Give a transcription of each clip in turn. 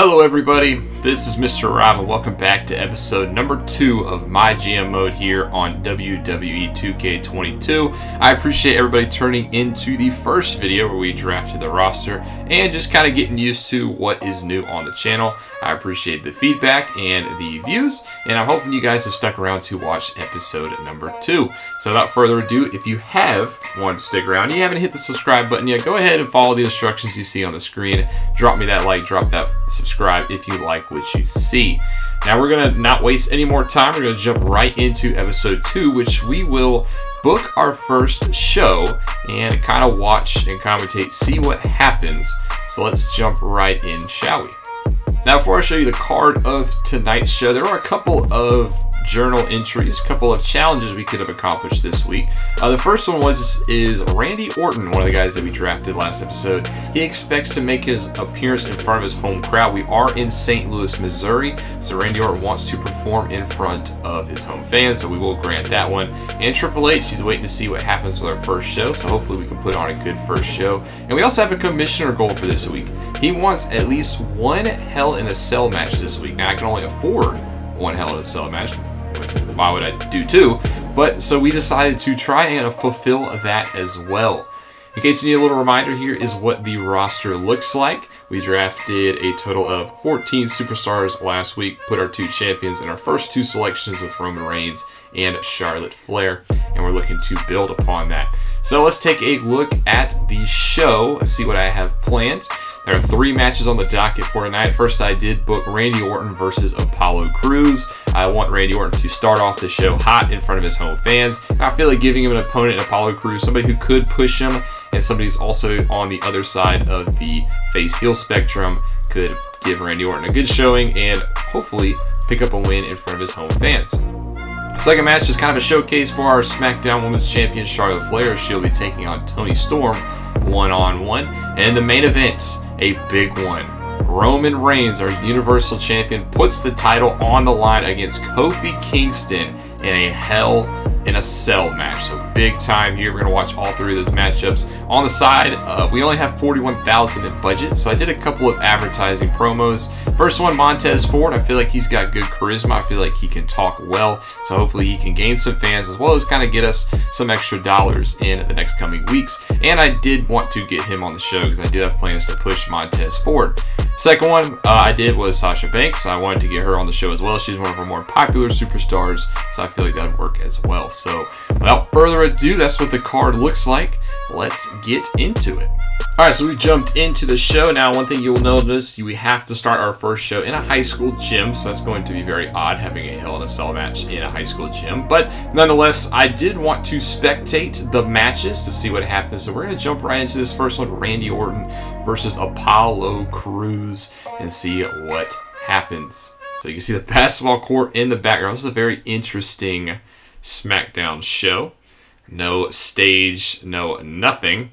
Hello everybody, this is Mr. Rob and welcome back to episode number 2 of my GM mode here on WWE 2K22. I appreciate everybody turning into the first video where we drafted the roster and just kind of getting used to what is new on the channel. I appreciate the feedback and the views, and I'm hoping you guys have stuck around to watch episode number 2. So without further ado, if you have wanted to stick around and you haven't hit the subscribe button yet, go ahead and follow the instructions you see on the screen. Drop me that like, drop that subscribe if you like what you see. Now we're gonna not waste any more time. We're gonna jump right into episode 2, which we will book our first show and kind of watch and commentate, see what happens. So let's jump right in, shall we? Now before I show you the card of tonight's show, there are a couple of journal entries, a couple of challenges we could have accomplished this week. The first one is Randy Orton, one of the guys that we drafted last episode. He expects to make his appearance in front of his home crowd. We are in St. Louis, Missouri, so Randy Orton wants to perform in front of his home fans, so we will grant that one. And Triple H, he's waiting to see what happens with our first show, so hopefully we can put on a good first show. And we also have a commissioner goal for this week. He wants at least one Hell in a Cell match this week. Now I can only afford one Hell in a Cell match. Why would I do 2? But so we decided to try and fulfill that as well. In case you need a little reminder, here is what the roster looks like. We drafted a total of 14 superstars last week, put our 2 champions in our first 2 selections with Roman Reigns and Charlotte Flair, and we're looking to build upon that. So let's take a look at the show and see what I have planned. There are 3 matches on the docket for tonight. First, I did book Randy Orton versus Apollo Crews. I want Randy Orton to start off the show hot in front of his home fans. And I feel like giving him an opponent in Apollo Crews, somebody who could push him, and somebody who's also on the other side of the face-heel spectrum, could give Randy Orton a good showing and hopefully pick up a win in front of his home fans. Second match is kind of a showcase for our SmackDown Women's Champion Charlotte Flair. She'll be taking on Toni Storm one-on-one. And in the main event, a big one. Roman Reigns, our Universal Champion, puts the title on the line against Kofi Kingston in a Hell in a Cell match. So big time here. We're going to watch all 3 of those matchups. On the side, we only have $41,000 in budget, so I did a couple of advertising promos. First one, Montez Ford. I feel like he's got good charisma. I feel like he can talk well, so hopefully he can gain some fans as well as kind of get us some extra dollars in the next coming weeks. And I did want to get him on the show because I do have plans to push Montez Ford. Second one I did was Sasha Banks. I wanted to get her on the show as well. She's one of our more popular superstars, so I feel like that would work as well. So without further ado, that's what the card looks like. Let's get into it. Alright, so we jumped into the show. Now, one thing you'll notice, we have to start our first show in a high school gym, so that's going to be very odd having a Hell in a Cell match in a high school gym. But nonetheless, I did want to spectate the matches to see what happens. So we're going to jump right into this first one, Randy Orton versus Apollo Crews, and see what happens. So you can see the basketball court in the background. This is a very interesting SmackDown show. No stage, no nothing,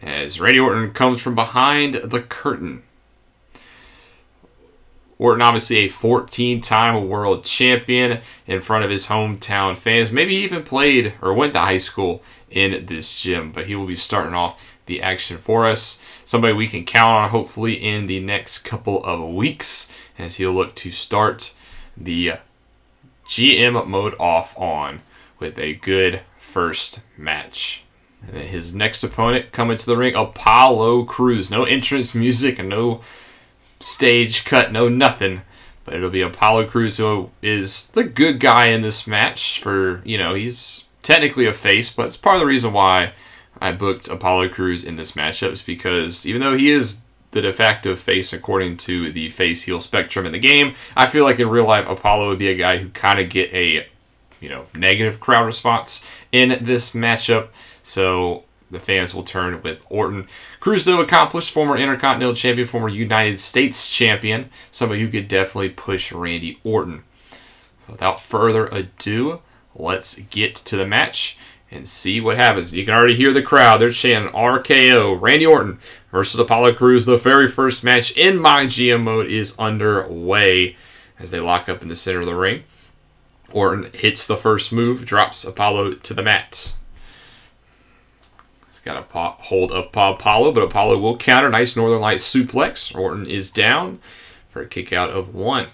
as Randy Orton comes from behind the curtain. Orton, obviously a 14-time world champion in front of his hometown fans. Maybe he even played or went to high school in this gym, but he will be starting off the action for us. Somebody we can count on hopefully in the next couple of weeks, as he'll look to start the GM mode off on with a good first match. And then his next opponent coming to the ring, Apollo Crews. No entrance music and no stage cut, no nothing. But it'll be Apollo Crews, who is the good guy in this match. For, you know, he's technically a face, but it's part of the reason why I booked Apollo Crews in this matchup, is because even though he is the de facto face according to the face-heel spectrum in the game, I feel like in real life Apollo would be a guy who kind of get a, you know, negative crowd response in this matchup. So the fans will turn with Orton. Crews, though, accomplished former Intercontinental Champion, former United States Champion, somebody who could definitely push Randy Orton. So without further ado, let's get to the match and see what happens. You can already hear the crowd. They're chanting RKO. Randy Orton versus Apollo Crews. The very first match in my GM mode is underway as they lock up in the center of the ring. Orton hits the first move, drops Apollo to the mat. He's got a hold of Apollo, but Apollo will counter. Nice Northern Lights suplex. Orton is down. for a kick out of 1.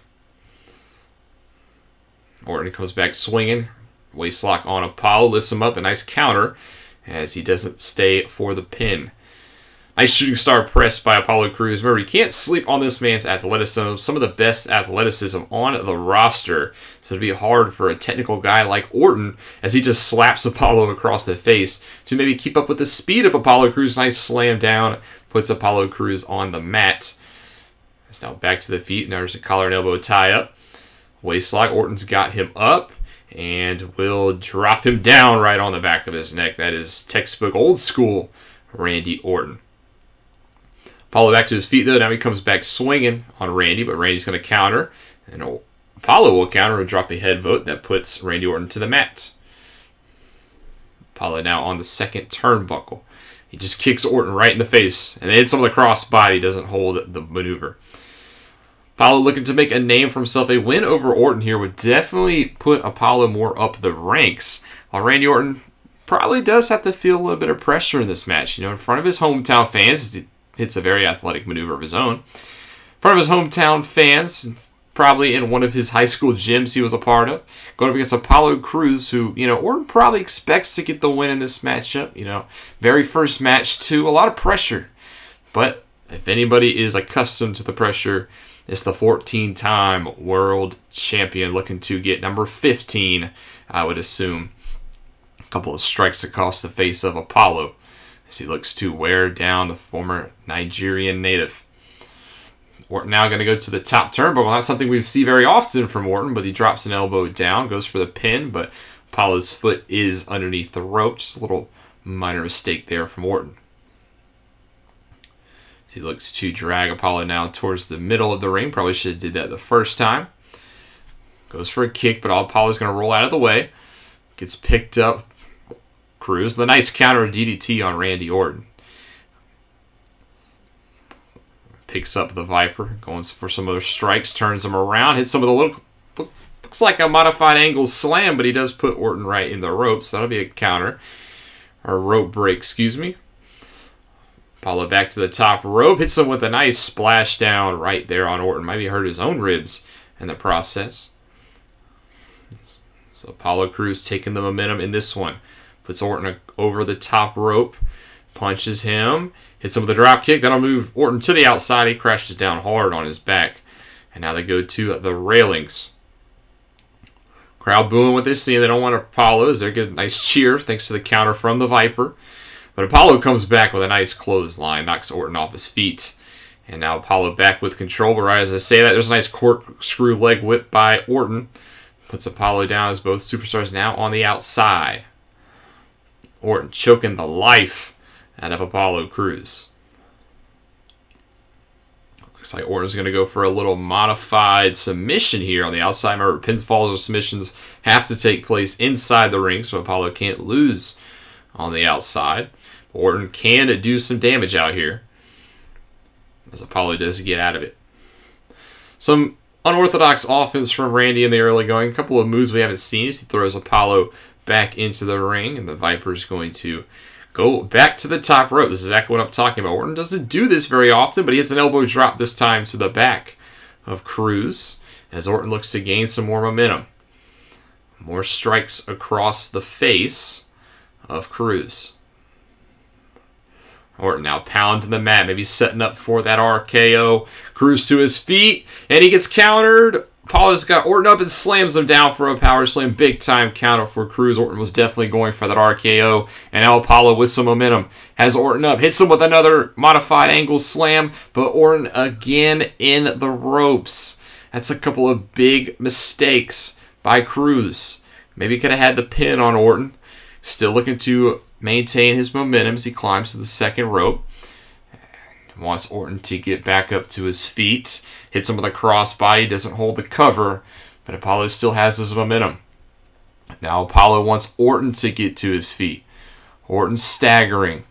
Orton comes back swinging. Waistlock on Apollo, lifts him up. A nice counter as he doesn't stay for the pin. Nice shooting star press by Apollo Crews. Remember, you can't sleep on this man's athleticism. Some of the best athleticism on the roster. So it'd be hard for a technical guy like Orton as he just slaps Apollo across the face to maybe keep up with the speed of Apollo Crews. Nice slam down. Puts Apollo Crews on the mat. It's now back to the feet. Now there's a collar and elbow tie up. Waistlock. Orton's got him up and will drop him down right on the back of his neck. That is textbook old school Randy Orton. Apollo back to his feet, though. Now he comes back swinging on Randy, but Randy's going to counter. And Apollo will counter and drop a head vote that puts Randy Orton to the mat. Apollo now on the second turnbuckle. He just kicks Orton right in the face. And it hits him with a crossbody. Doesn't hold the maneuver. Apollo looking to make a name for himself. A win over Orton here would definitely put Apollo more up the ranks. While Randy Orton probably does have to feel a little bit of pressure in this match. You know, in front of his hometown fans. Hits a very athletic maneuver of his own. In front of his hometown fans, probably in one of his high school gyms he was a part of. Going up against Apollo Crews, who, you know, Orton probably expects to get the win in this matchup. You know, very first match, too. A lot of pressure. But if anybody is accustomed to the pressure, it's the 14-time world champion looking to get number 15, I would assume. A couple of strikes across the face of Apollo as he looks to wear down the former Nigerian native. Orton now going to go to the top turnbuckle. Not something we see very often from Orton, but he drops an elbow down, goes for the pin, but Apollo's foot is underneath the rope. Just a little minor mistake there from Orton. He looks to drag Apollo now towards the middle of the ring. Probably should have did that the first time. Goes for a kick, but Apollo's going to roll out of the way. Gets picked up. Crews. The nice counter DDT on Randy Orton. Picks up the Viper. Going for some other strikes. Turns him around. Hits some of the little... Looks like a modified angle slam, but he does put Orton right in the ropes. That'll be a counter. Or rope break, excuse me. Apollo back to the top rope. Hits him with a nice splash down right there on Orton. Maybe hurt his own ribs in the process. So Apollo Crews taking the momentum in this one. Puts Orton over the top rope. Punches him. Hits him with a drop kick. That'll move Orton to the outside. He crashes down hard on his back. And now they go to the railings. Crowd booing what they see. They don't want Apollo as they get a nice cheer thanks to the counter from the Viper. But Apollo comes back with a nice clothesline. Knocks Orton off his feet. And now Apollo back with control. But right as I say that, there's a nice corkscrew leg whip by Orton. Puts Apollo down as both superstars now on the outside. Orton choking the life out of Apollo Crews. Looks like Orton's going to go for a little modified submission here on the outside. Remember, pinfalls or submissions have to take place inside the ring, so Apollo can't lose on the outside. Orton can do some damage out here, as Apollo does get out of it. Some unorthodox offense from Randy in the early going. A couple of moves we haven't seen as he throws Apollo back into the ring, and the Viper's going to go back to the top rope. This is exactly what I'm talking about. Orton doesn't do this very often, but he hits an elbow drop this time to the back of Crews as Orton looks to gain some more momentum. More strikes across the face of Crews. Orton now pounding the mat, maybe setting up for that RKO. Crews to his feet, and he gets countered. Apollo's got Orton up and slams him down for a power slam. Big time counter for Crews. Orton was definitely going for that RKO. And now Apollo with some momentum has Orton up. Hits him with another modified angle slam. But Orton again in the ropes. That's a couple of big mistakes by Crews. Maybe could have had the pin on Orton. Still looking to maintain his momentum as he climbs to the second rope. Wants Orton to get back up to his feet. Hits him with a crossbody. Doesn't hold the cover. But Apollo still has his momentum. Now Apollo wants Orton to get to his feet. Orton staggering.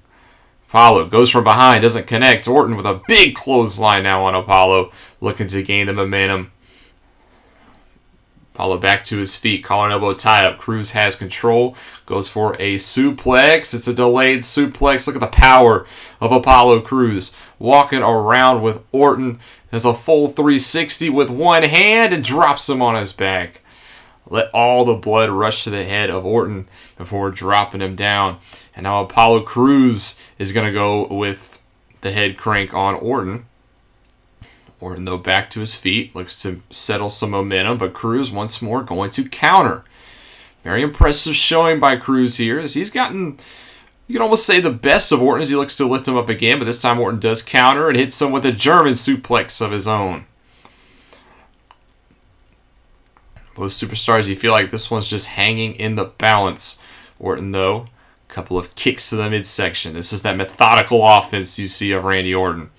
Apollo goes from behind. Doesn't connect. Orton with a big clothesline now on Apollo. Looking to gain the momentum. Apollo back to his feet. Collar and elbow tie up. Crews has control. Goes for a suplex. It's a delayed suplex. Look at the power of Apollo Crews. Walking around with Orton. Does a full 360 with one hand and drops him on his back. Let all the blood rush to the head of Orton before dropping him down. And now Apollo Crews is going to go with the head crank on Orton. Orton, though, back to his feet. Looks to settle some momentum, but Crews once more going to counter. Very impressive showing by Crews here, as he's gotten, you can almost say, the best of Orton as he looks to lift him up again, but this time Orton does counter and hits him with a German suplex of his own. Both superstars, you feel like this one's just hanging in the balance. Orton, though, a couple of kicks to the midsection. This is that methodical offense you see of Randy Orton.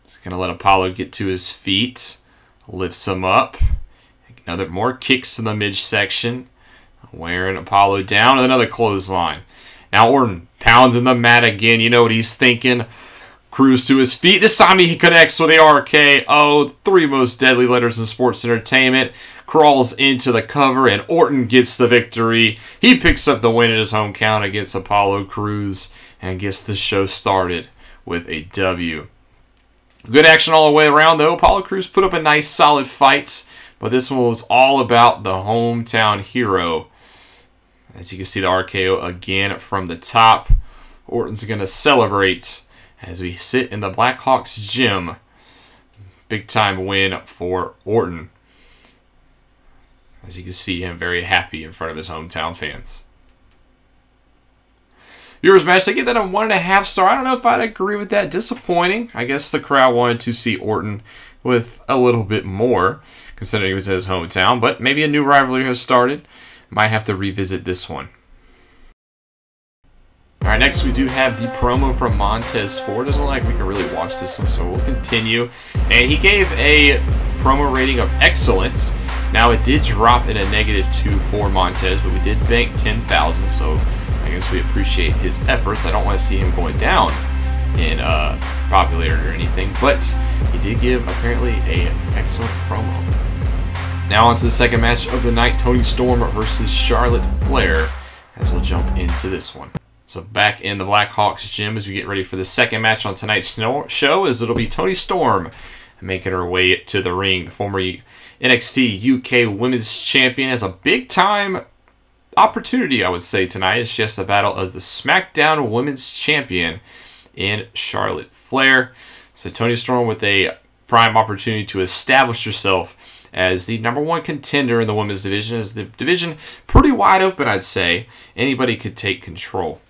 He's going to let Apollo get to his feet. Lifts him up. Another more kicks to the midsection. Wearing Apollo down with another clothesline. Now Orton pounding the mat again. You know what he's thinking. Crews to his feet. This time he connects with the RKO. The three most deadly letters in sports entertainment. Crawls into the cover and Orton gets the victory. He picks up the win in his home count against Apollo Crews and gets the show started with a W. Good action all the way around though. Apollo Crews put up a nice solid fight, but this one was all about the hometown hero. As you can see the RKO again from the top. Orton's going to celebrate as we sit in the Blackhawks gym. Big time win for Orton. As you can see him very happy in front of his hometown fans. Viewers match, they get that a 1.5 star. I don't know if I'd agree with that. Disappointing. I guess the crowd wanted to see Orton with a little bit more, considering he was in his hometown. But maybe a new rivalry has started. Might have to revisit this one. Alright, next we do have the promo from Montez Ford. Doesn't look like we can really watch this one, so we'll continue. And he gave a promo rating of excellent. Now it did drop in a -2 for Montez, but we did bank 10,000, so I guess we appreciate his efforts. I don't want to see him going down in popularity or anything, but he did give apparently an excellent promo. Now on to the second match of the night, Toni Storm versus Charlotte Flair, as we'll jump into this one. So back in the Blackhawks gym as we get ready for the second match on tonight's show, as it'll be Toni Storm making her way to the ring. The former NXT UK Women's Champion has a big-time opportunity, I would say, tonight, as she has the battle of the SmackDown Women's Champion in Charlotte Flair. So Toni Storm with a prime opportunity to establish herself as the #1 contender in the women's division. As the division pretty wide open, I'd say. Anybody could take control.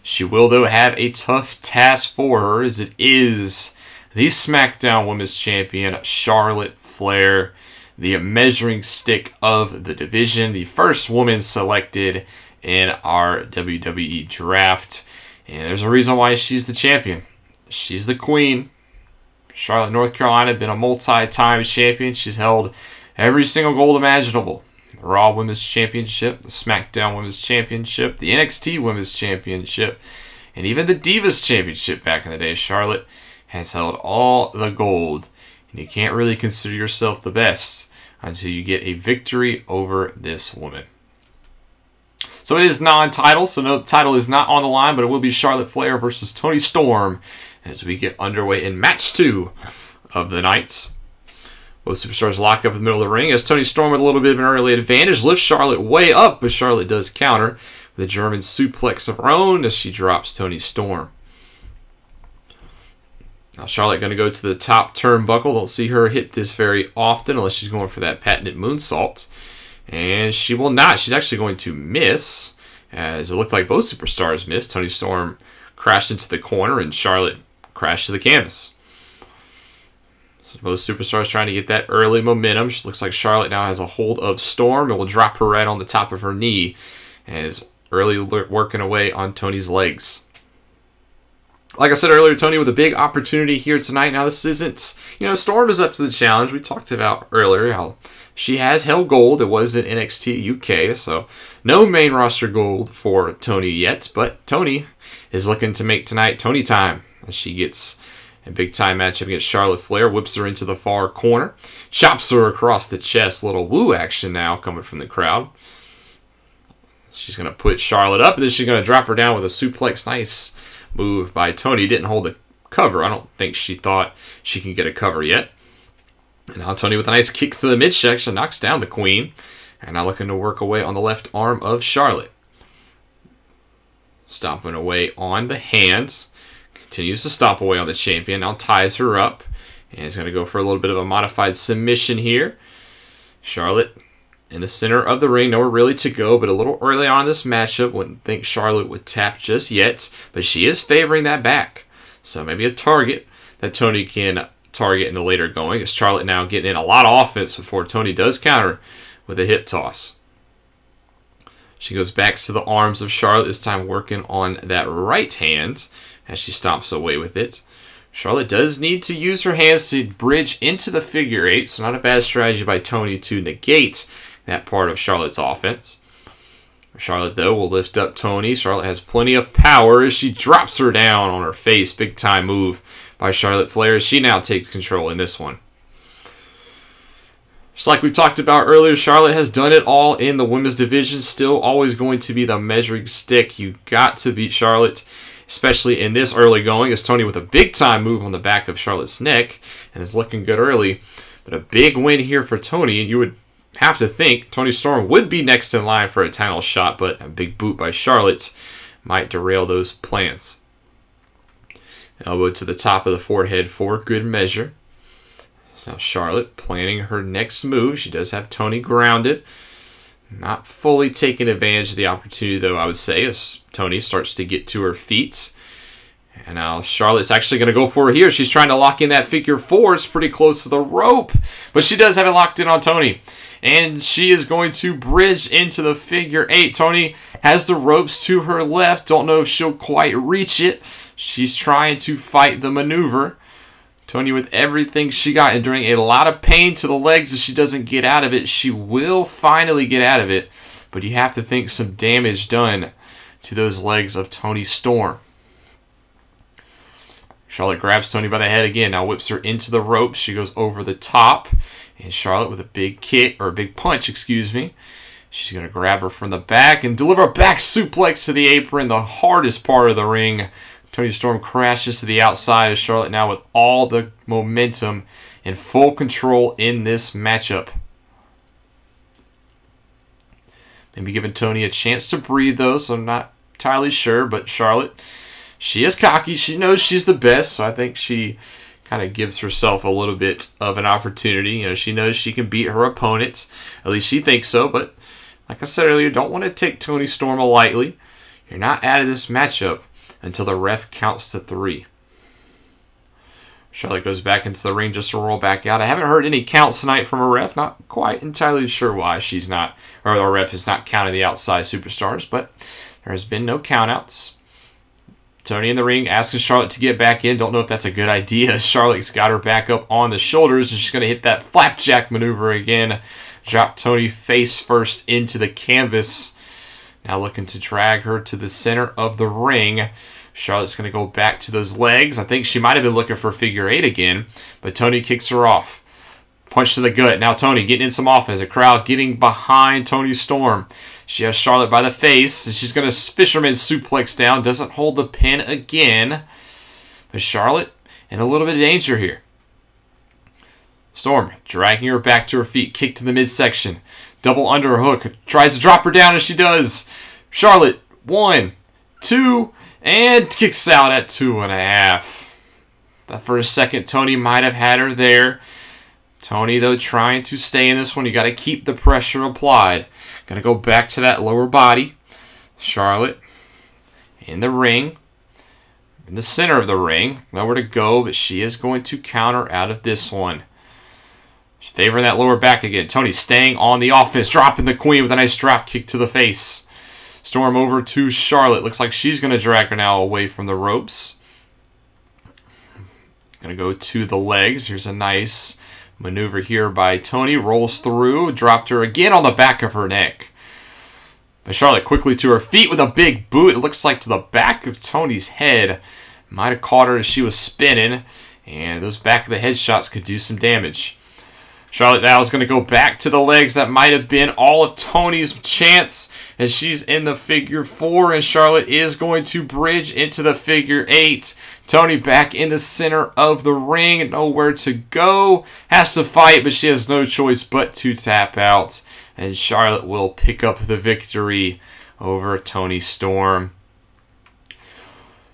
She will, though, have a tough task for her, as it is the SmackDown Women's Champion, Charlotte Flair, the measuring stick of the division, the first woman selected in our WWE draft. And there's a reason why she's the champion. She's the queen. Charlotte, North Carolina, been a multi-time champion. She's held every single gold imaginable. The Raw Women's Championship, the SmackDown Women's Championship, the NXT Women's Championship, and even the Divas Championship back in the day. Charlotte has held all the gold, and you can't really consider yourself the best until you get a victory over this woman. So it is non-title, so no title is not on the line, but it will be Charlotte Flair versus Toni Storm as we get underway in match 2 of the night. Both superstars lock up in the middle of the ring as Toni Storm with a little bit of an early advantage lifts Charlotte way up, but Charlotte does counter with a German suplex of her own as she drops Toni Storm. Now Charlotte going to go to the top turnbuckle. Don't see her hit this very often unless she's going for that patented moonsault. And she will not. She's actually going to miss, as it looked like both superstars missed. Toni Storm crashed into the corner and Charlotte crashed to the canvas. So both superstars trying to get that early momentum. She looks like Charlotte now has a hold of Storm and will drop her right on the top of her knee as early working away on Toni's legs. Like I said earlier, Toni with a big opportunity here tonight. Now this isn't, Storm is up to the challenge. We talked about earlier how she has held gold. It was in NXT UK, so no main roster gold for Toni yet. But Toni is looking to make tonight Toni time as she gets a big-time matchup against Charlotte Flair. Whips her into the far corner. Chops her across the chest. Little woo action now coming from the crowd. She's going to put Charlotte up, and then she's going to drop her down with a suplex. Nice move by Toni. Didn't hold the cover. I don't think she thought she can get a cover yet. And now Toni with a nice kick to the midsection knocks down the queen. And now looking to work away on the left arm of Charlotte. Stomping away on the hands. Continues to stomp away on the champion. Now ties her up. And is going to go for a little bit of a modified submission here. Charlotte in the center of the ring. Nowhere really to go, but a little early on in this matchup. Wouldn't think Charlotte would tap just yet. But she is favoring that back. So maybe a target that Toni can target in the later going. As Charlotte now getting in a lot of offense before Toni does counter with a hip toss. She goes back to the arms of Charlotte, this time working on that right hand as she stomps away with it. Charlotte does need to use her hands to bridge into the figure eight, so not a bad strategy by Toni to negate that part of Charlotte's offense. Charlotte, though, will lift up Toni. Charlotte has plenty of power as she drops her down on her face. Big time move by Charlotte Flair as she now takes control in this one. Just like we talked about earlier, Charlotte has done it all in the women's division. Still always going to be the measuring stick. You got to beat Charlotte, especially in this early going, as Toni with a big time move on the back of Charlotte's neck and is looking good early. But a big win here for Toni, and you would have to think Toni Storm would be next in line for a title shot, but a big boot by Charlotte might derail those plans. Elbow to the top of the forehead for good measure. So now Charlotte planning her next move. She does have Toni grounded. Not fully taking advantage of the opportunity, though, I would say, as Toni starts to get to her feet. And now Charlotte's actually going to go for it here. She's trying to lock in that figure four. It's pretty close to the rope, but she does have it locked in on Toni. And she is going to bridge into the figure eight. Toni has the ropes to her left. Don't know if she'll quite reach it. She's trying to fight the maneuver. Toni with everything she got, enduring a lot of pain to the legs as she doesn't get out of it. She will finally get out of it, but you have to think some damage done to those legs of Toni Storm. Charlotte grabs Toni by the head again, now whips her into the ropes. She goes over the top, and Charlotte with a big kick, or a big punch, excuse me. She's going to grab her from the back and deliver a back suplex to the apron, the hardest part of the ring. Toni Storm crashes to the outside as Charlotte now with all the momentum and full control in this matchup. Maybe giving Toni a chance to breathe, though, so I'm not entirely sure. But Charlotte, she is cocky. She knows she's the best, so I think she kind of gives herself a little bit of an opportunity. You know, she knows she can beat her opponents. At least she thinks so. But like I said earlier, don't want to take Toni Storm lightly. You're not out of this matchup until the ref counts to 3. Charlotte goes back into the ring just to roll back out. I haven't heard any counts tonight from a ref. Not quite entirely sure why she's not, or the ref is not counting the outside superstars, but there has been no countouts. Toni in the ring asking Charlotte to get back in. Don't know if that's a good idea. Charlotte's got her back up on the shoulders, and she's going to hit that flapjack maneuver again. Drop Toni face first into the canvas. Now looking to drag her to the center of the ring. Charlotte's going to go back to those legs. I think she might have been looking for figure eight again, but Toni kicks her off. Punch to the gut. Now Toni getting in some offense. The crowd getting behind Toni Storm. She has Charlotte by the face, and she's going to fisherman suplex down. Doesn't hold the pin again. But Charlotte in a little bit of danger here. Storm dragging her back to her feet. Kick to the midsection. Double underhook. Tries to drop her down, as she does. Charlotte, 1, 2, and kicks out at 2.5. That for a second, Toni might have had her there. Toni, though, trying to stay in this one. You got to keep the pressure applied. Going to go back to that lower body. Charlotte in the ring. In the center of the ring. Nowhere to go, but she is going to counter out of this one. She's favoring that lower back again. Toni staying on the offense. Dropping the queen with a nice drop kick to the face. Storm over to Charlotte. Looks like she's going to drag her now away from the ropes. Going to go to the legs. Here's a nice maneuver here by Toni. Rolls through. Dropped her again on the back of her neck. But Charlotte quickly to her feet with a big boot. It looks like to the back of Toni's head. Might have caught her as she was spinning. And those back of the head shots could do some damage. Charlotte now is going to go back to the legs. That might have been all of Toni's chance as she's in the figure 4, and Charlotte is going to bridge into the figure 8. Toni back in the center of the ring, nowhere to go. Has to fight, but she has no choice but to tap out. And Charlotte will pick up the victory over Toni Storm.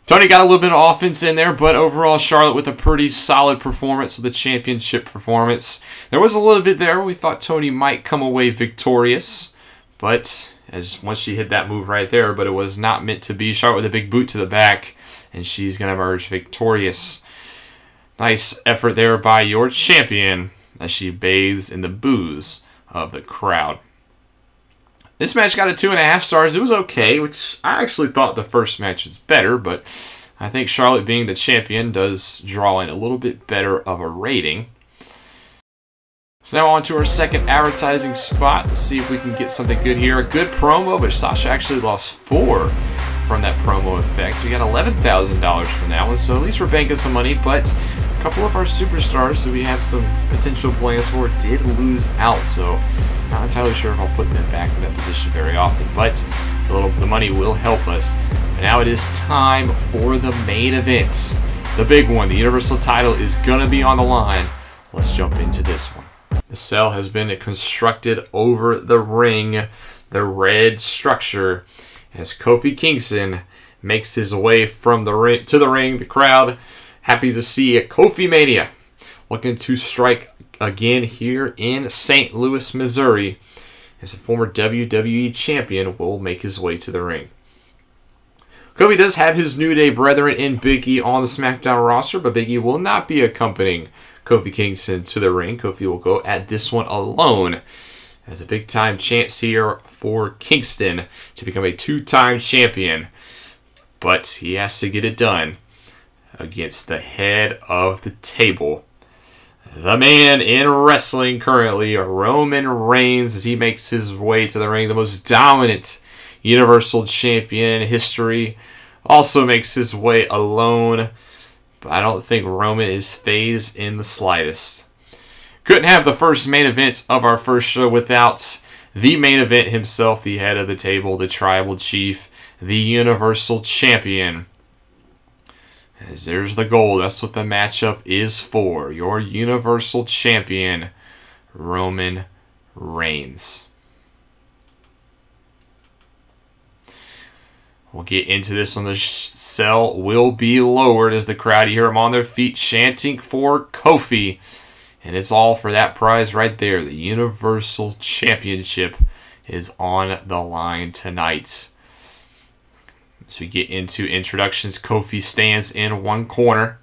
Toni got a little bit of offense in there, but overall Charlotte with a pretty solid performance with a championship performance. There was a little bit there we thought Toni might come away victorious, but once she hit that move right there, but it was not meant to be. Charlotte with a big boot to the back, and she's going to emerge victorious. Nice effort there by your champion as she bathes in the boos of the crowd. This match got a 2.5 stars. It was okay, which I actually thought the first match was better, but I think Charlotte being the champion does draw in a little bit better of a rating. So now on to our second advertising spot. Let's see if we can get something good here. A good promo, but Sasha actually lost 4 from that promo effect. We got $11,000 from that one, so at least we're banking some money, but a couple of our superstars that we have some potential plans for did lose out, so not entirely sure if I'll put them back in that position very often, but the money will help us. And now it is time for the main event. The big one, the Universal title is going to be on the line. Let's jump into this one. The cell has been constructed over the ring, the red structure, as Kofi Kingston makes his way from the ring to the ring. The crowd happy to see a Kofi Mania looking to strike again here in St. Louis, Missouri, as a former WWE champion will make his way to the ring. Kofi does have his New Day brethren in Big E on the SmackDown roster, but Big E will not be accompanying Kofi Kingston to the ring. Kofi will go at this one alone. As a big-time chance here for Kingston to become a 2-time champion, but he has to get it done against the head of the table, the man in wrestling currently, Roman Reigns, as he makes his way to the ring. The most dominant Universal Champion in history also makes his way alone, but I don't think Roman is fazed in the slightest. Couldn't have the first main event of our first show without the main event himself, the head of the table, the Tribal Chief, the Universal Champion. As there's the goal. That's what the matchup is for. Your Universal Champion, Roman Reigns. We'll get into this one. The cell will be lowered as the crowd, you hear them on their feet chanting for Kofi. And it's all for that prize right there. The Universal Championship is on the line tonight. As we get into introductions, Kofi stands in one corner,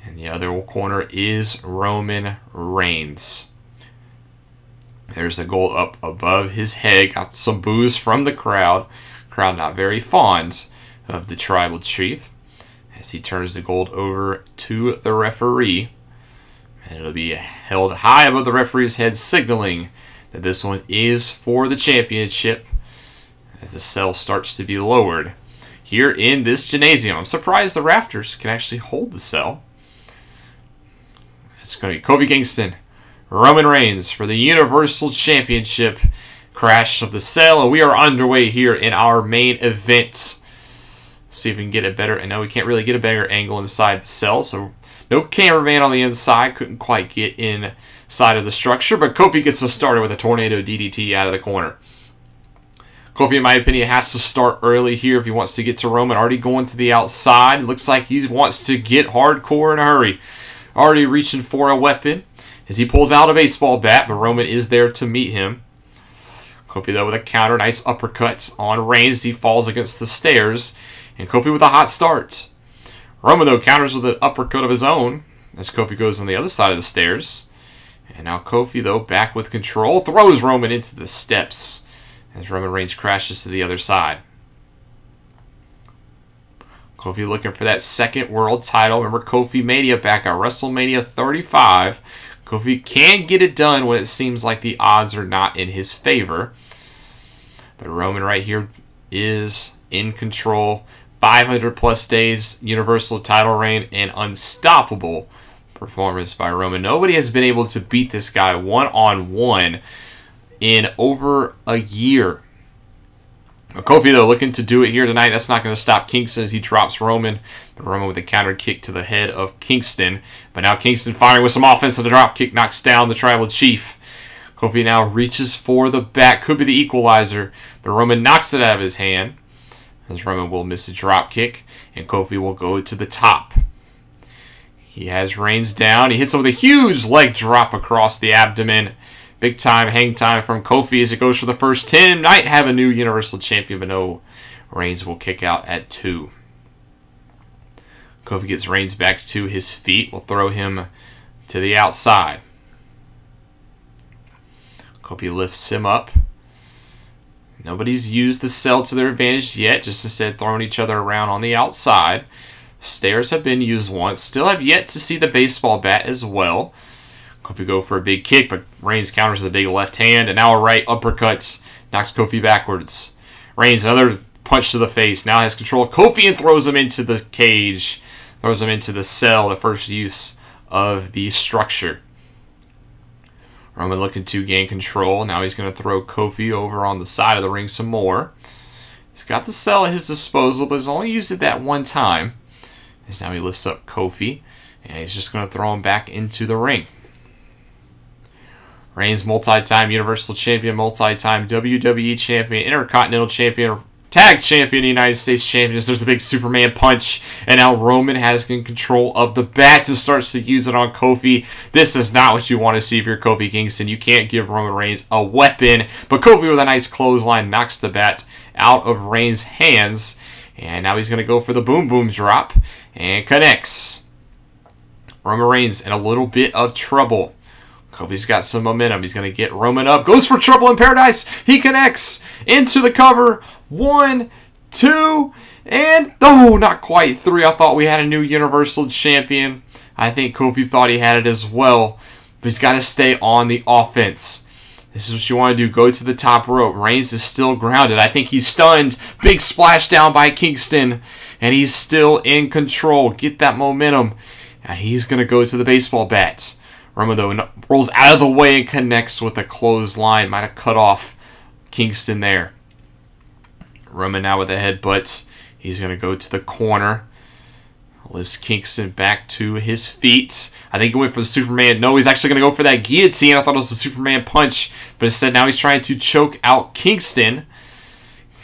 and the other corner is Roman Reigns. There's a gold up above his head. Got some boos from the crowd. Crowd not very fond of the Tribal Chief, as he turns the gold over to the referee. And it'll be held high above the referee's head, signaling that this one is for the championship as the cell starts to be lowered here in this gymnasium. I'm surprised the rafters can actually hold the cell. It's going to be Kofi Kingston, Roman Reigns for the Universal Championship. Crash of the cell, and we are underway here in our main event. See if we can get a better, and no, we can't really get a better angle inside the cell, so no cameraman on the inside, couldn't quite get inside of the structure, but Kofi gets us started with a tornado DDT out of the corner. Kofi, in my opinion, has to start early here if he wants to get to Roman. Already going to the outside. Looks like he wants to get hardcore in a hurry. Already reaching for a weapon as he pulls out a baseball bat, but Roman is there to meet him. Kofi, though, with a counter. Nice uppercut on Reigns. He falls against the stairs, and Kofi with a hot start. Roman, though, counters with an uppercut of his own as Kofi goes on the other side of the stairs. And now Kofi, though, back with control, throws Roman into the steps as Roman Reigns crashes to the other side. Kofi looking for that second world title. Remember Kofi Mania back at WrestleMania 35. Kofi can get it done when it seems like the odds are not in his favor. But Roman right here is in control. 500 plus days Universal title reign and unstoppable performance by Roman. Nobody has been able to beat this guy one-on-one in over a year. Kofi, though, looking to do it here tonight. That's not going to stop Kingston as he drops Roman. But Roman with a counter kick to the head of Kingston. But now Kingston firing with some offense. So the drop kick knocks down the Tribal Chief. Kofi now reaches for the back. Could be the equalizer. But Roman knocks it out of his hand. As Roman will miss a drop kick. And Kofi will go to the top. He has Reigns down. He hits him with a huge leg drop across the abdomen. Big time hang time from Kofi as it goes for the first 10. Might have a new Universal Champion, but no. Reigns will kick out at 2. Kofi gets Reigns back to his feet. Will throw him to the outside. Kofi lifts him up. Nobody's used the cell to their advantage yet. Just instead throwing each other around on the outside. Stairs have been used once. Still have yet to see the baseball bat as well. Kofi go for a big kick, but Reigns counters with a big left hand, and now a right uppercut knocks Kofi backwards. Reigns, another punch to the face, now has control of Kofi and throws him into the cage. Throws him into the cell, the first use of the structure. Roman looking to gain control. Now he's going to throw Kofi over on the side of the ring some more. He's got the cell at his disposal, but he's only used it that one time. As now he lifts up Kofi, and he's just going to throw him back into the ring. Reigns, multi-time Universal Champion, multi-time WWE Champion, Intercontinental Champion, Tag Champion, United States Champions. There's a big Superman punch, and now Roman has control of the bat and starts to use it on Kofi. This is not what you want to see if you're Kofi Kingston. You can't give Roman Reigns a weapon, but Kofi with a nice clothesline knocks the bat out of Reigns' hands, and now he's going to go for the boom boom drop and connects. Roman Reigns in a little bit of trouble. Kofi's got some momentum. He's going to get Roman up. Goes for Trouble in Paradise. He connects into the cover. 1, 2, and oh, not quite 3. I thought we had a new Universal Champion. I think Kofi thought he had it as well. But he's got to stay on the offense. This is what you want to do. Go to the top rope. Reigns is still grounded. I think he's stunned. Big splash down by Kingston. And he's still in control. Get that momentum. And he's going to go to the baseball bat. Roman, though, rolls out of the way and connects with a clothesline. Might have cut off Kingston there. Roman now with a headbutt. He's going to go to the corner. Lifts Kingston back to his feet. I think he went for the Superman. No, he's actually going to go for that guillotine. I thought it was a Superman punch. But instead, now he's trying to choke out Kingston.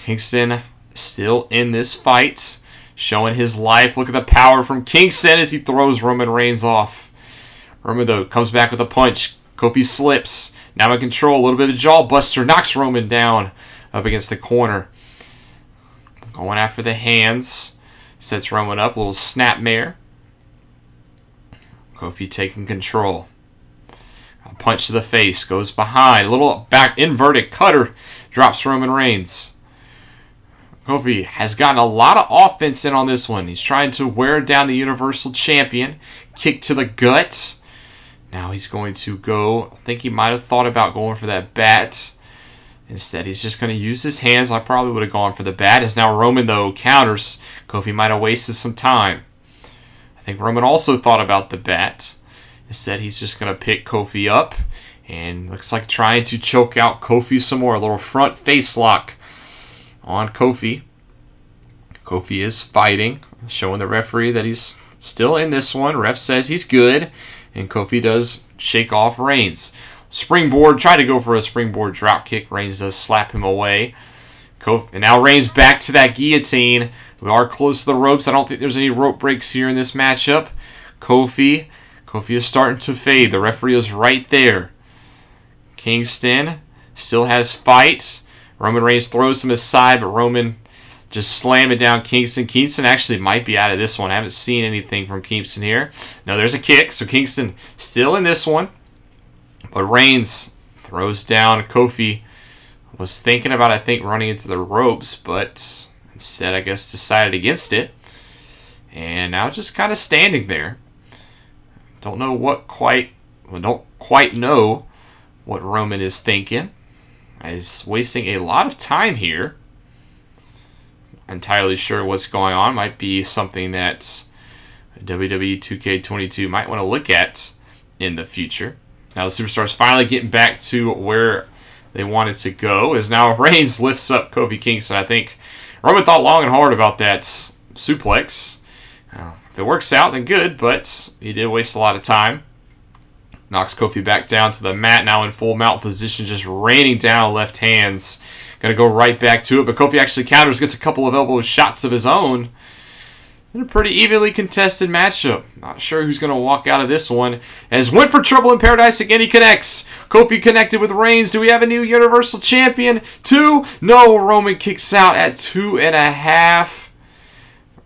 Kingston still in this fight. Showing his life. Look at the power from Kingston as he throws Roman Reigns off. Roman, though, comes back with a punch. Kofi slips. Now in control. A little bit of jaw buster. Knocks Roman down up against the corner. Going after the hands. Sets Roman up. A little snapmare. Kofi taking control. A punch to the face. Goes behind. A little back inverted cutter. Drops Roman Reigns. Kofi has gotten a lot of offense in on this one. He's trying to wear down the Universal Champion. Kick to the gut. Now he's going to go. I think he might have thought about going for that bat. Instead, he's just going to use his hands. I probably would have gone for the bat. As now Roman, though, counters. Kofi might have wasted some time. I think Roman also thought about the bat. Instead, he's just going to pick Kofi up. And looks like trying to choke out Kofi some more. A little front face lock on Kofi. Kofi is fighting. Showing the referee that he's still in this one. Ref says he's good. And Kofi does shake off Reigns. Springboard. Try to go for a springboard drop kick. Reigns does slap him away. Kofi, and now Reigns back to that guillotine. We are close to the ropes. I don't think there's any rope breaks here in this matchup. Kofi is starting to fade. The referee is right there. Kingston still has fights. Roman Reigns throws him aside, but Roman just slamming down Kingston. Kingston actually might be out of this one. I haven't seen anything from Kingston here. No, there's a kick. So Kingston still in this one. But Reigns throws down Kofi. Was thinking about, I think, running into the ropes, but instead, I guess, decided against it. And now just kind of standing there. Don't quite know what Roman is thinking. He's wasting a lot of time here. Entirely sure what's going on. Might be something that WWE 2K22 might want to look at in the future. Now the Superstars finally getting back to where they wanted to go, as now Reigns lifts up Kofi Kingston. I think Roman thought long and hard about that suplex. If it works out, then good, but he did waste a lot of time. Knocks Kofi back down to the mat, now in full mount position, just raining down left hands. Going to go right back to it, but Kofi actually counters, gets a couple of elbow shots of his own. In a pretty evenly contested matchup. Not sure who's going to walk out of this one. As went for trouble in paradise again, he connects. Kofi connected with Reigns. Do we have a new Universal Champion? 2? No, Roman kicks out at 2.5.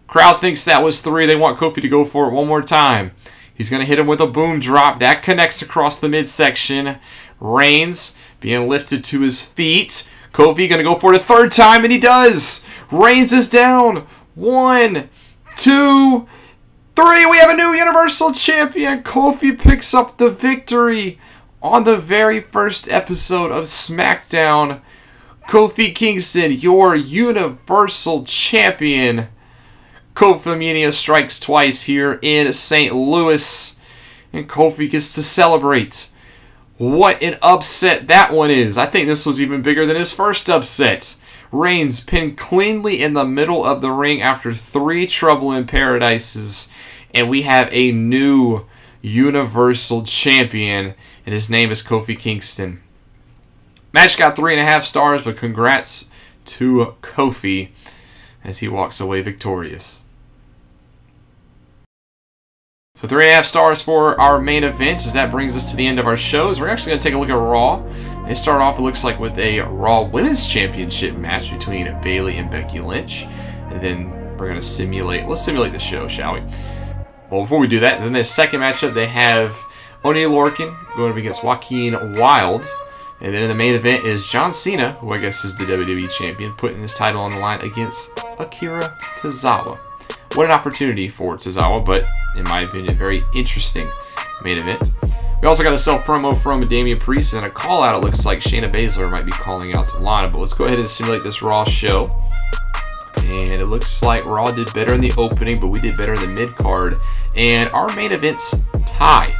Crowd thinks that was 3. They want Kofi to go for it one more time. He's going to hit him with a boom drop. That connects across the midsection. Reigns being lifted to his feet. Kofi going to go for it a third time, and he does. Reigns is down. 1, 2, 3. We have a new Universal Champion. Kofi picks up the victory on the very first episode of SmackDown. Kofi Kingston, your Universal Champion. Kofi Mania strikes twice here in St. Louis, and Kofi gets to celebrate. What an upset that one is. I think this was even bigger than his first upset. Reigns pinned cleanly in the middle of the ring after 3 Trouble in Paradises, and we have a new Universal Champion, and his name is Kofi Kingston. Match got 3.5 stars, but congrats to Kofi as he walks away victorious. So 3.5 stars for our main event, as that brings us to the end of our shows. We're actually going to take a look at Raw. They start off, it looks like, with a Raw Women's Championship match between Bayley and Becky Lynch. And then we're going to simulate, let's simulate the show, shall we? Well, before we do that, then the second matchup, they have Oney Lorcan going up against Joaquin Wilde. And then in the main event is John Cena, who I guess is the WWE Champion, putting his title on the line against Akira Tozawa. What an opportunity for Tozawa, but in my opinion, very interesting main event. We also got a self-promo from Damian Priest and a call-out. It looks like Shayna Baszler might be calling out to Lana, but let's go ahead and simulate this Raw show. And it looks like Raw did better in the opening, but we did better in the mid-card. And our main event's tie.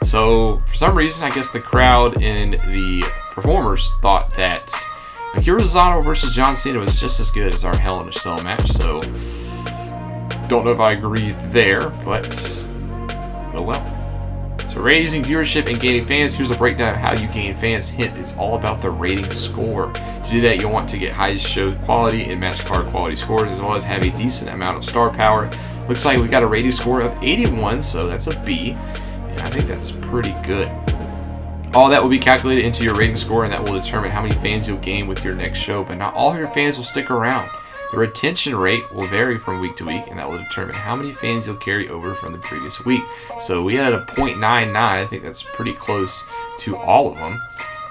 So, for some reason, I guess the crowd and the performers thought that Akira Tozawa versus John Cena was just as good as our Hell in a Cell match, so don't know if I agree there, but oh well. So raising viewership and gaining fans, here's a breakdown of how you gain fans. Hint, it's all about the rating score. To do that, you'll want to get high show quality and match card quality scores, as well as have a decent amount of star power. Looks like we got a rating score of 81, so that's a B. And I think that's pretty good. All that will be calculated into your rating score, and that will determine how many fans you'll gain with your next show, but not all of your fans will stick around. The retention rate will vary from week to week, and that will determine how many fans you'll carry over from the previous week. So we had a 0.99. I think that's pretty close to all of them,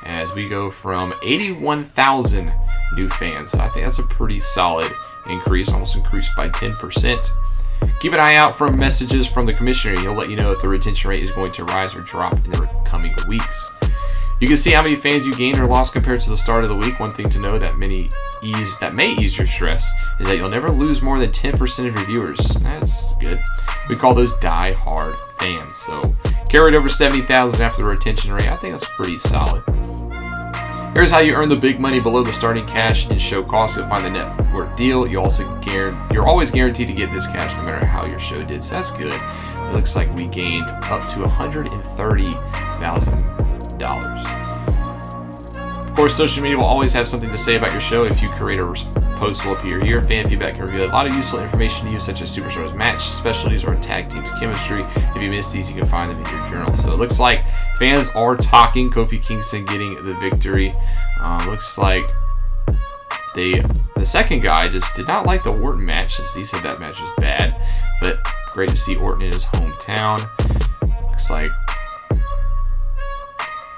as we go from 81,000 new fans. I think that's a pretty solid increase, almost increased by 10%. Keep an eye out for messages from the commissioner. He'll let you know if the retention rate is going to rise or drop in the coming weeks. You can see how many fans you gained or lost compared to the start of the week. One thing to know that may ease your stress is that you'll never lose more than 10% of your viewers. That's good. We call those die-hard fans. So carried over 70,000 after the retention rate. I think that's pretty solid. Here's how you earn the big money below the starting cash and show cost. You'll find the network deal. You're always guaranteed to get this cash no matter how your show did. So that's good. It looks like we gained up to $130,000. Of course, social media will always have something to say about your show. If you create a post will appear here. Fan feedback can reveal a lot of useful information to you, such as Superstars match specialties or tag team's chemistry. If you miss these, you can find them in your journal. So it looks like fans are talking. Kofi Kingston getting the victory. Looks like the second guy just did not like the Orton match, as he said that match was bad. But great to see Orton in his hometown. Looks like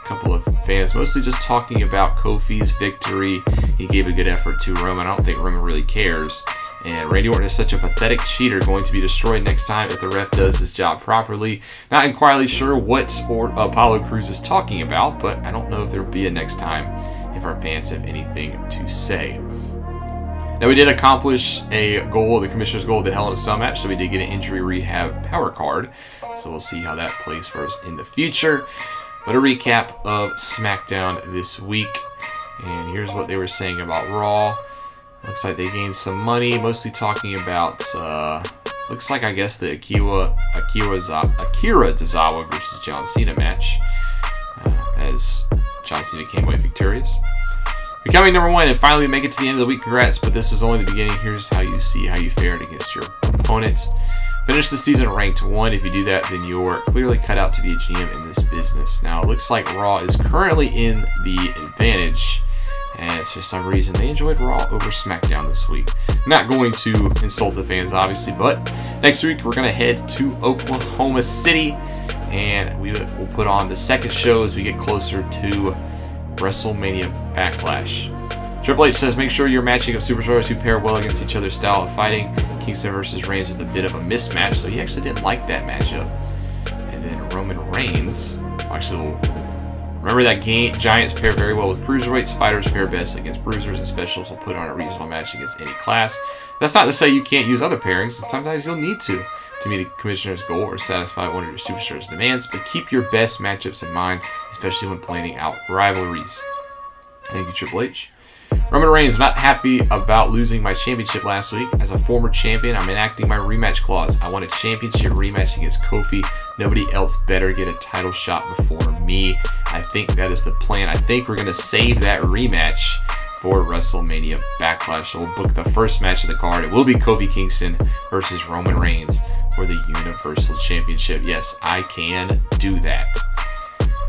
couple of fans mostly just talking about Kofi's victory. He gave a good effort to Roman. I don't think Roman really cares. And Randy Orton is such a pathetic cheater, going to be destroyed next time if the ref does his job properly. Not entirely sure what Apollo Crews is talking about, but I don't know if there'll be a next time if our fans have anything to say. Now, we did accomplish a goal, the commissioner's goal of the Hell in a Cell match, so we did get an injury rehab power card. So we'll see how that plays for us in the future. But a recap of SmackDown this week. And here's what they were saying about Raw. Looks like they gained some money, mostly talking about, looks like, I guess, the Akira Tozawa versus John Cena match. As John Cena came away victorious. Becoming #1 and finally make it to the end of the week. Congrats, but this is only the beginning. Here's how you see how you fared against your opponents. Finish the season ranked 1. If you do that, then you're clearly cut out to be a GM in this business. Now, it looks like Raw is currently in the advantage, as for some reason they enjoyed Raw over SmackDown this week. I'm not going to insult the fans, obviously, but next week we're going to head to Oklahoma City, and we will put on the second show as we get closer to WrestleMania Backlash. Triple H says, make sure you're matching up superstars who pair well against each other's style of fighting. Kingston versus Reigns was a bit of a mismatch, so he actually didn't like that matchup. And then Roman Reigns, actually, remember that Giants pair very well with cruiserweights. Fighters pair best against bruisers, and specials will put on a reasonable match against any class. That's not to say you can't use other pairings. Sometimes you'll need to meet a commissioner's goal or satisfy one of your superstars' demands, but keep your best matchups in mind, especially when planning out rivalries. Thank you, Triple H. Roman Reigns, not happy about losing my championship last week. As a former champion, I'm enacting my rematch clause. I want a championship rematch against Kofi. Nobody else better get a title shot before me. I think that is the plan. I think we're going to save that rematch for WrestleMania Backlash. So we'll book the first match of the card. It will be Kofi Kingston versus Roman Reigns for the Universal Championship. Yes, I can do that.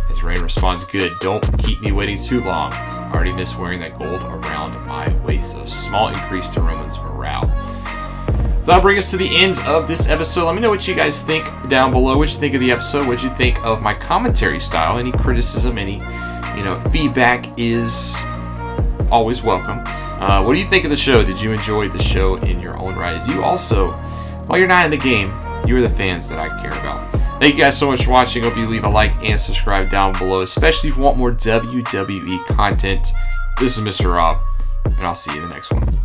As Reigns responds, good. Don't keep me waiting too long. I already miss wearing that gold around my waist. So a small increase to Roman's morale. So that'll bring us to the end of this episode. Let me know what you guys think down below. What you think of the episode. What you think of my commentary style. Any criticism, any feedback is always welcome. What do you think of the show? Did you enjoy the show in your own right? As you also, while you're not in the game, you are the fans that I care about. Thank you guys so much for watching. Hope you leave a like and subscribe down below, especially if you want more WWE content. This is Mr. Rob, and I'll see you in the next one.